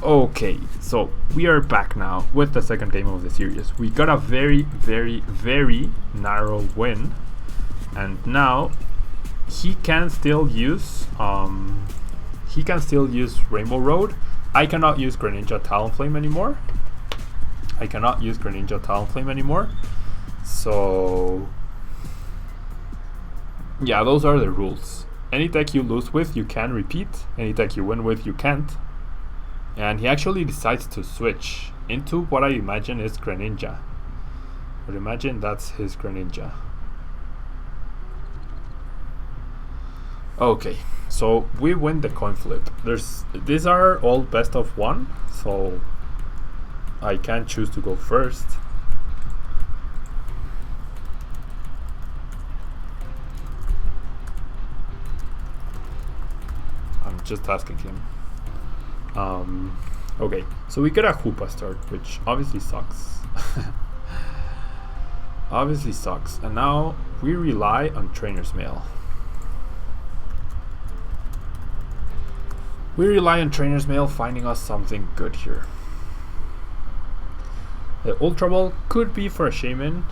Okay, so we are back now with the second game of the series. We got a very, very, very narrow win, and now he can still use Rainbow Road. I cannot use Greninja Talonflame anymore. So yeah, those are the rules. Any deck you lose with, you can repeat. Any deck you win with, you can't. And he actually decides to switch into what I imagine is Greninja. But imagine that's his Greninja. Okay, so we win the coin flip. These are all best of one, so I can choose to go first. I'm just asking him. Okay, so we get a Hoopa start, which obviously sucks. And now we rely on Trainer's Mail. Finding us something good here. The Ultra Ball could be for a Shaman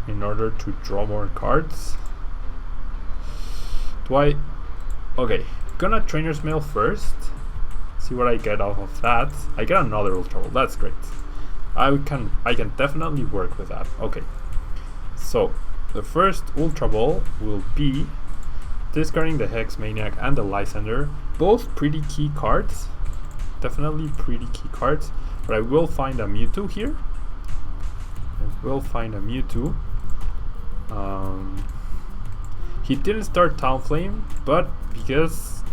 in order to draw more cards. Okay, gonna Trainer's Mail first. See what I get off of that. I get another Ultra Ball. That's great. I can definitely work with that. Okay. So the first Ultra Ball will be discarding the Hex Maniac and the Lysander. Both pretty key cards. Definitely pretty key cards. But I will find a Mewtwo here. He didn't start Talonflame, but because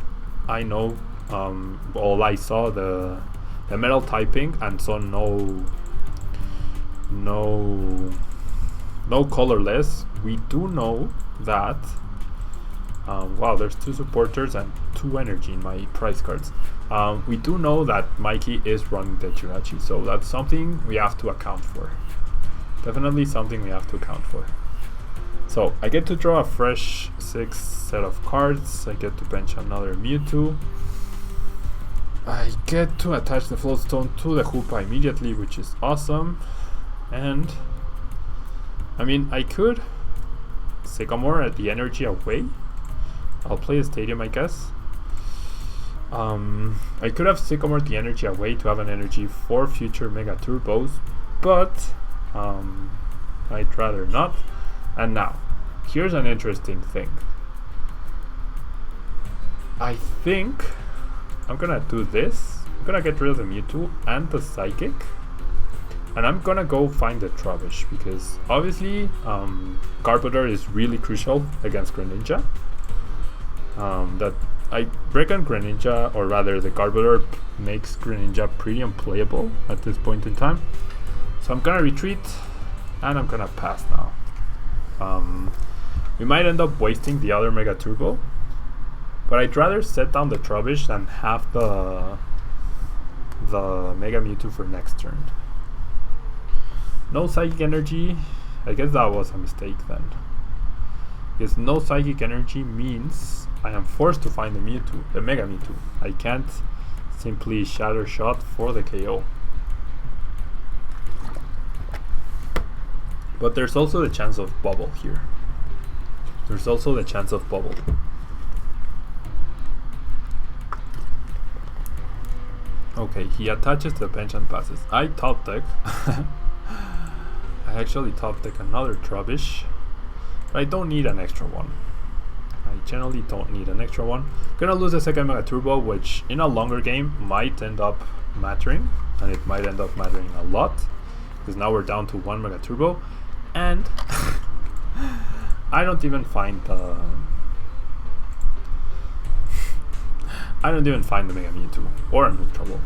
I know, I saw the metal typing and saw no colorless, we do know that wow, there's 2 supporters and 2 energy in my prize cards. We do know that Mikey is running the Jirachi, so that's something we have to account for. Definitely something we have to account for. So I get to draw a fresh 6 set of cards. I get to bench another Mewtwo. I get to attach the Floatstone to the Hoopa immediately, which is awesome. And I mean, I could Sycamore at the energy away. I'll play a Stadium, I guess. I could have Sycamore the energy away to have an energy for future Mega Turbos, but I'd rather not. And now, here's an interesting thing. I think I'm gonna do this. I'm gonna get rid of the Mewtwo and the Psychic, and I'm gonna go find the Trubbish, because obviously Garbodor is really crucial against Greninja. That I reckon Greninja, or rather the Garbodor, makes Greninja pretty unplayable at this point in time. So I'm gonna retreat and I'm gonna pass now. We might end up wasting the other Mega Turbo, but I'd rather set down the Trubbish than have the Mega Mewtwo for next turn. No Psychic Energy. I guess that was a mistake then. Because no Psychic Energy means I am forced to find the Mewtwo, the Mega Mewtwo. I can't simply Shatter Shot for the KO. But there's also the chance of Bubble here. Okay, he attaches the bench and passes. I top deck. I actually top deck another Trubbish, but I don't need an extra one. I generally don't need an extra one. Gonna lose a second Mega Turbo, which in a longer game might end up mattering, and it might end up mattering a lot, because now we're down to 1 Mega Turbo, and I don't even find the Mega Mewtwo or an Ultra Ball.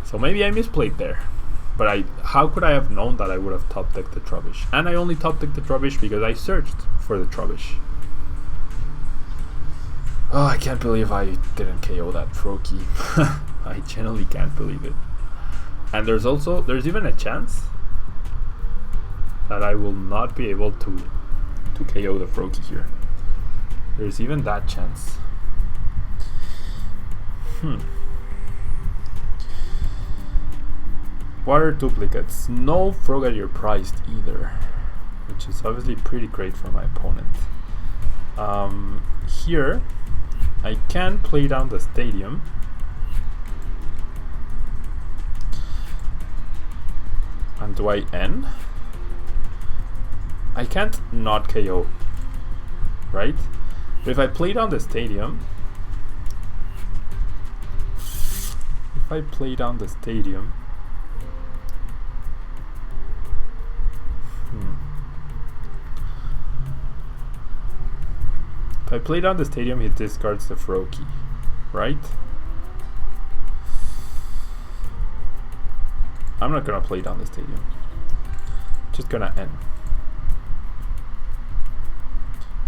So maybe I misplayed there. But how could I have known that I would have top decked the Trubbish? And I only top decked the Trubbish because I searched for the Trubbish. Oh, I can't believe I didn't KO that Froakie. I genuinely can't believe it. And there's even a chance that I will not be able to KO the Froakie here. There's even that chance. Water duplicates. No Frogadier priced either, which is obviously pretty great for my opponent. Here, I can play down the stadium. And do I end? I can't not KO, right? But if I play down the stadium, if I play down the stadium, if I play down the stadium, he discards the Froakie, right? I'm not gonna play down the stadium. Just gonna end.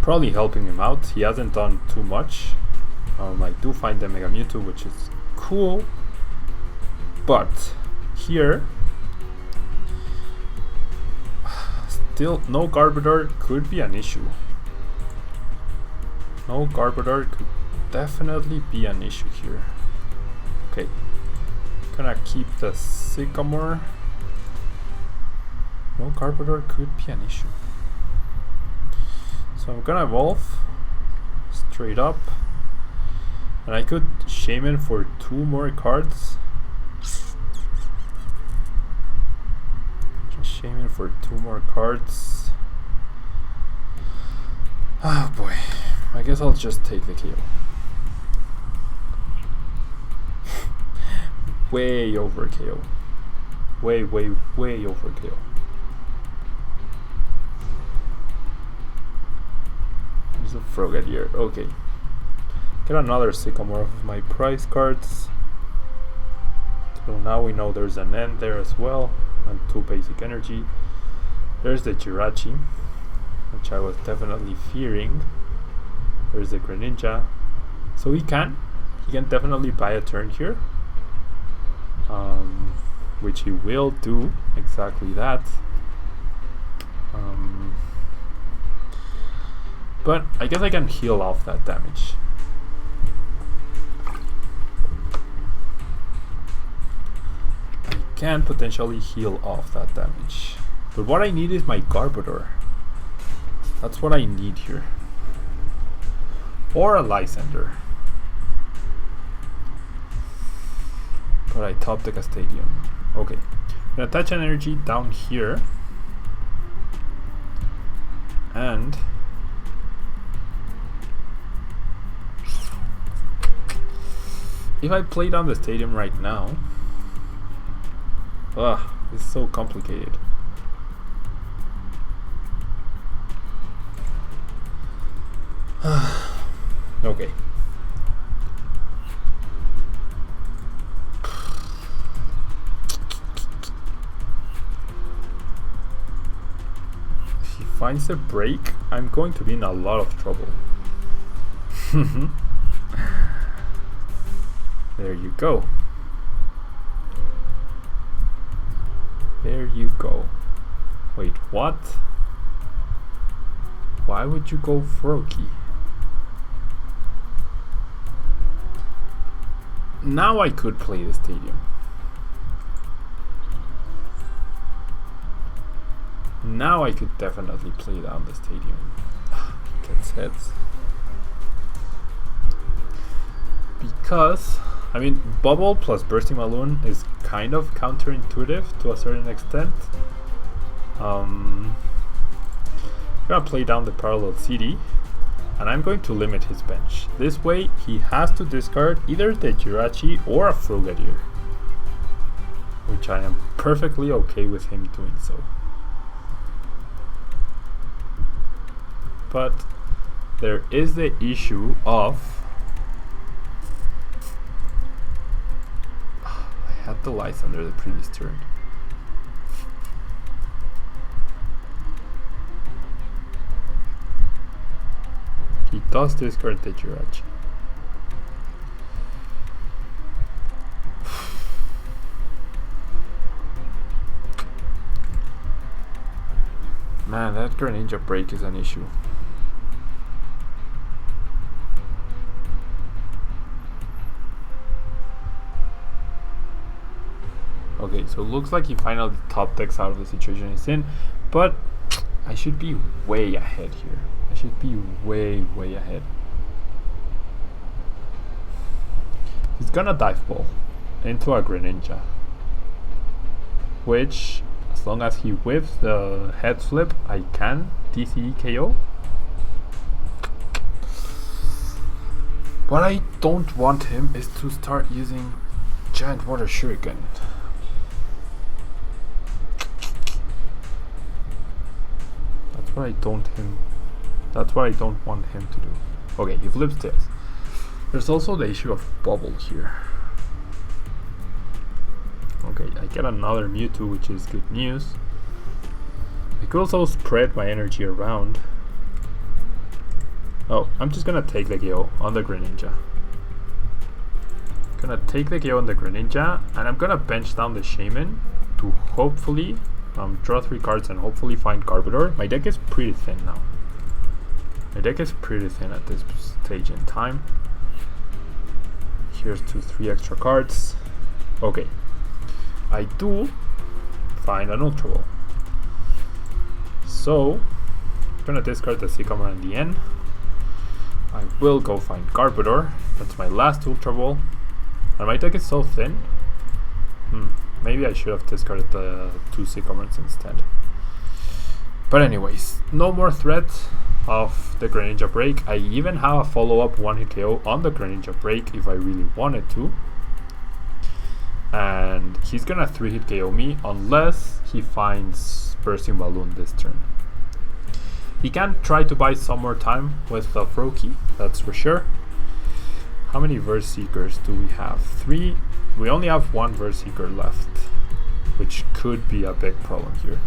Probably helping him out. He hasn't done too much. I do find the Mega Mewtwo, which is cool. But here, still no Garbodor could be an issue. No Garbodor could definitely be an issue here. Okay. Gonna keep the Sycamore. No Garbodor could be an issue. So I'm gonna evolve straight up. And I could Shaman for 2 more cards. Just Shaman for 2 more cards. Oh boy. I guess I'll just take the KO. Way over KO. Way over KO. There's a Frogadier. Okay. Get another Sycamore of my prize cards. So now we know there's an end there as well. And 2 basic energy. There's the Jirachi, which I was definitely fearing. There's the Greninja. So he can definitely buy a turn here. Which he will do exactly that. But I guess I can heal off that damage. I can potentially heal off that damage. But what I need is my Garbodor. That's what I need here. Or a Lysander. But I top deck a Stadium. Okay. I'm gonna attach an energy down here. And if I play down the Stadium right now, it's so complicated. Okay. If he finds a break, I'm going to be in a lot of trouble. There you go. There you go. Wait, what? Why would you go Froakie? Now I could play the Stadium. Now I could definitely play down the Stadium. Gets heads. Because, I mean, Bubble plus Bursting Balloon is kind of counterintuitive to a certain extent. I'm gonna play down the Parallel City, and I'm going to limit his bench. This way, he has to discard either the Jirachi or a Frogadier, which I am perfectly okay with him doing so. But there is the issue of I had the Lysander the previous turn. He does discard the Jirachi. Man, that Greninja break is an issue. Okay, so it looks like he finally top decks out of the situation he's in, but I should be way ahead here. I should be way ahead. He's gonna dive ball into a Greninja, which, as long as he whips the head flip, I can DCE KO. What I don't want him is to start using Giant Water Shuriken. That's what I don't want him to do. Okay, he flips this. There's also the issue of bubble here. Okay, I get another Mewtwo, which is good news. I could also spread my energy around. Oh, I'm just gonna take the KO on the Greninja. Gonna take the KO on the Greninja, and I'm gonna bench down the Shaman to hopefully draw 3 cards and hopefully find Garbodor. My deck is pretty thin now. My deck is pretty thin at this stage in time. Here's 3 extra cards. Okay. I do find an Ultra Ball. So, I'm gonna discard the Sycamore in the end. I will go find Garbodor. That's my last Ultra Ball. And my deck is so thin. Maybe I should have discarded the 2 Sycamores instead. But anyways, no more threat of the Greninja break. I even have a follow-up 1-hit KO on the Greninja break if I really wanted to. And he's gonna 3-hit KO me unless he finds Bursting Balloon this turn. He can try to buy some more time with the Froakie, that's for sure. How many Verse Seekers do we have? 3. We only have 1 Verse Seeker left, which could be a big problem here.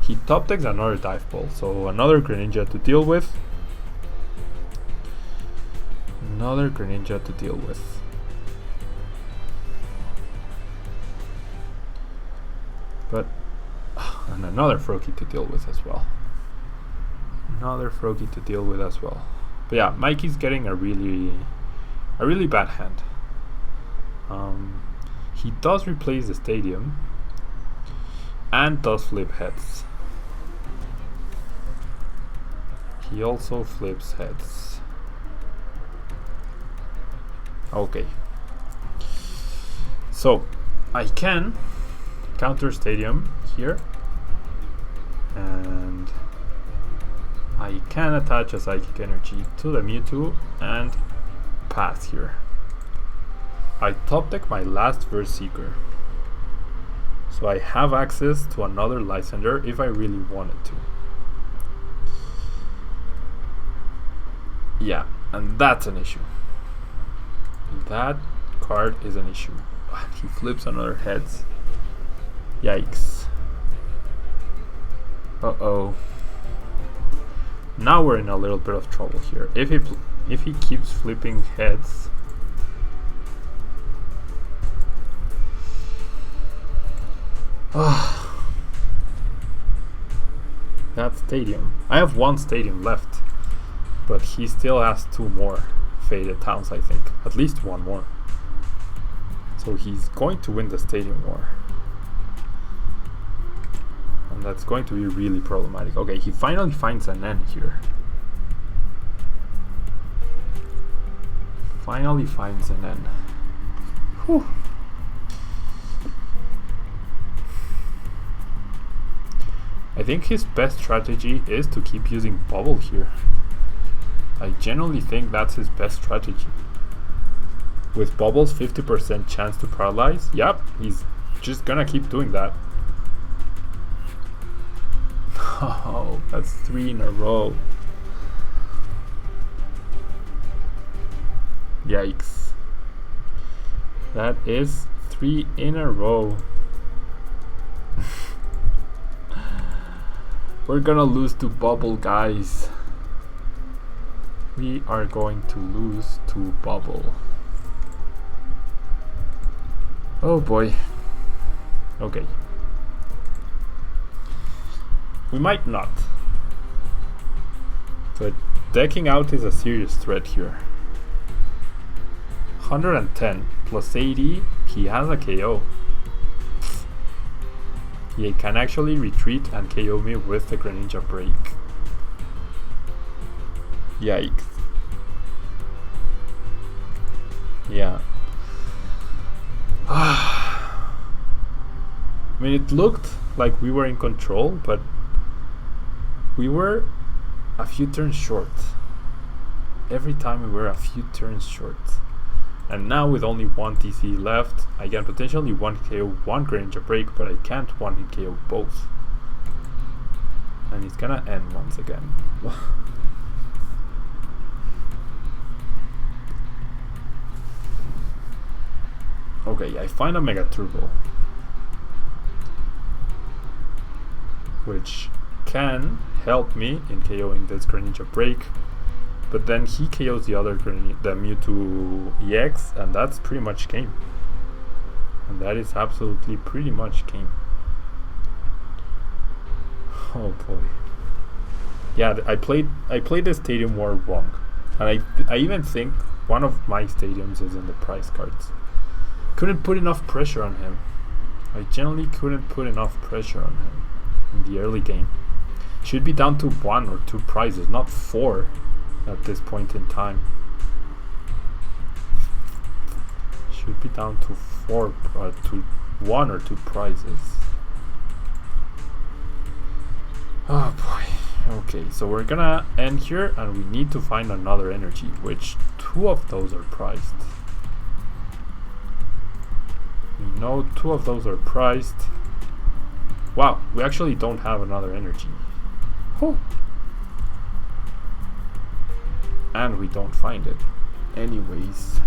He top decks another Dive Ball, so another Greninja to deal with. Another Greninja to deal with. But and another Froakie to deal with as well. Another Froakie to deal with as well. But yeah, Mikey's getting a really bad hand. He does replace the stadium and does flip heads. He also flips heads. Okay. So I can counter stadium here, and I can attach a Psychic Energy to the Mewtwo and pass here. I top deck my last Verse Seeker, so I have access to another Lysander if I really wanted to. Yeah, and that's an issue. That card is an issue. He flips another heads. Yikes. Uh-oh. Now we're in a little bit of trouble here. If he keeps flipping heads, that stadium. I have 1 stadium left, but he still has 2 more Faded Towns, I think. At least 1 more. So he's going to win the stadium war. And that's going to be really problematic. Okay, he finally finds an N here. Finally finds an N. Whew. I think his best strategy is to keep using Bubble here. I genuinely think that's his best strategy. With Bubble's 50% chance to paralyze, yep, he's just gonna keep doing that. Oh, that's 3 in a row. Yikes. That is 3 in a row. We're gonna lose to Bubble, guys. We are going to lose to Bubble. Oh boy. Okay. We might not. But decking out is a serious threat here. 110 plus 80, he has a KO. He can actually retreat and KO me with the Greninja break. Yikes. Yeah. I mean, it looked like we were in control, but we were a few turns short. Every time we were a few turns short. And now with only one TC left, I can potentially one KO one Greninja break, but I can't one hit KO both. And it's gonna end once again. Okay, I find a Mega Turbo, which can help me in KOing this Greninja break, but then he KOs the other the Mewtwo EX, and that's pretty much game. And that is absolutely pretty much game. Oh boy. Yeah, I played the Stadium War wrong, and I even think one of my stadiums is in the prize cards. Couldn't put enough pressure on him. I generally couldn't put enough pressure on him in the early game. Should be down to 1 or 2 prizes, not 4 at this point in time. Should be down to 1 or 2 prizes. Oh boy. Okay, so we're gonna end here, and we need to find another energy, which 2 of those are prized. We know 2 of those are prized. Wow, we actually don't have another energy. Whew. And we don't find it. Anyways.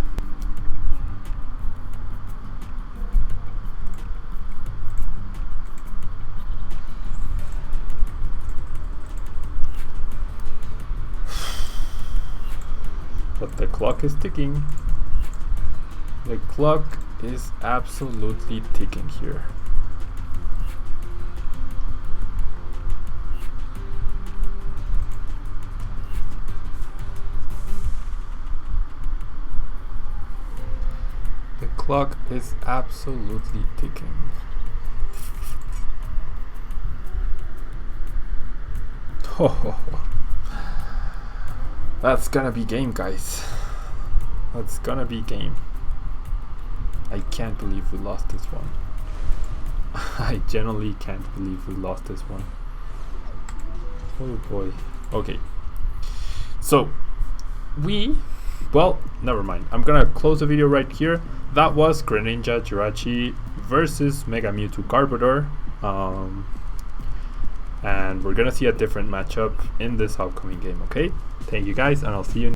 But the clock is ticking. The clock is absolutely ticking here. The clock is absolutely ticking. That's gonna be game, guys. That's gonna be game. I can't believe we lost this one. I genuinely can't believe we lost this one. Oh boy. Okay. So, well, never mind. I'm gonna close the video right here. That was Greninja Jirachi versus Mega Mewtwo Garbodor. And we're gonna see a different matchup in this upcoming game, okay? Thank you guys, and I'll see you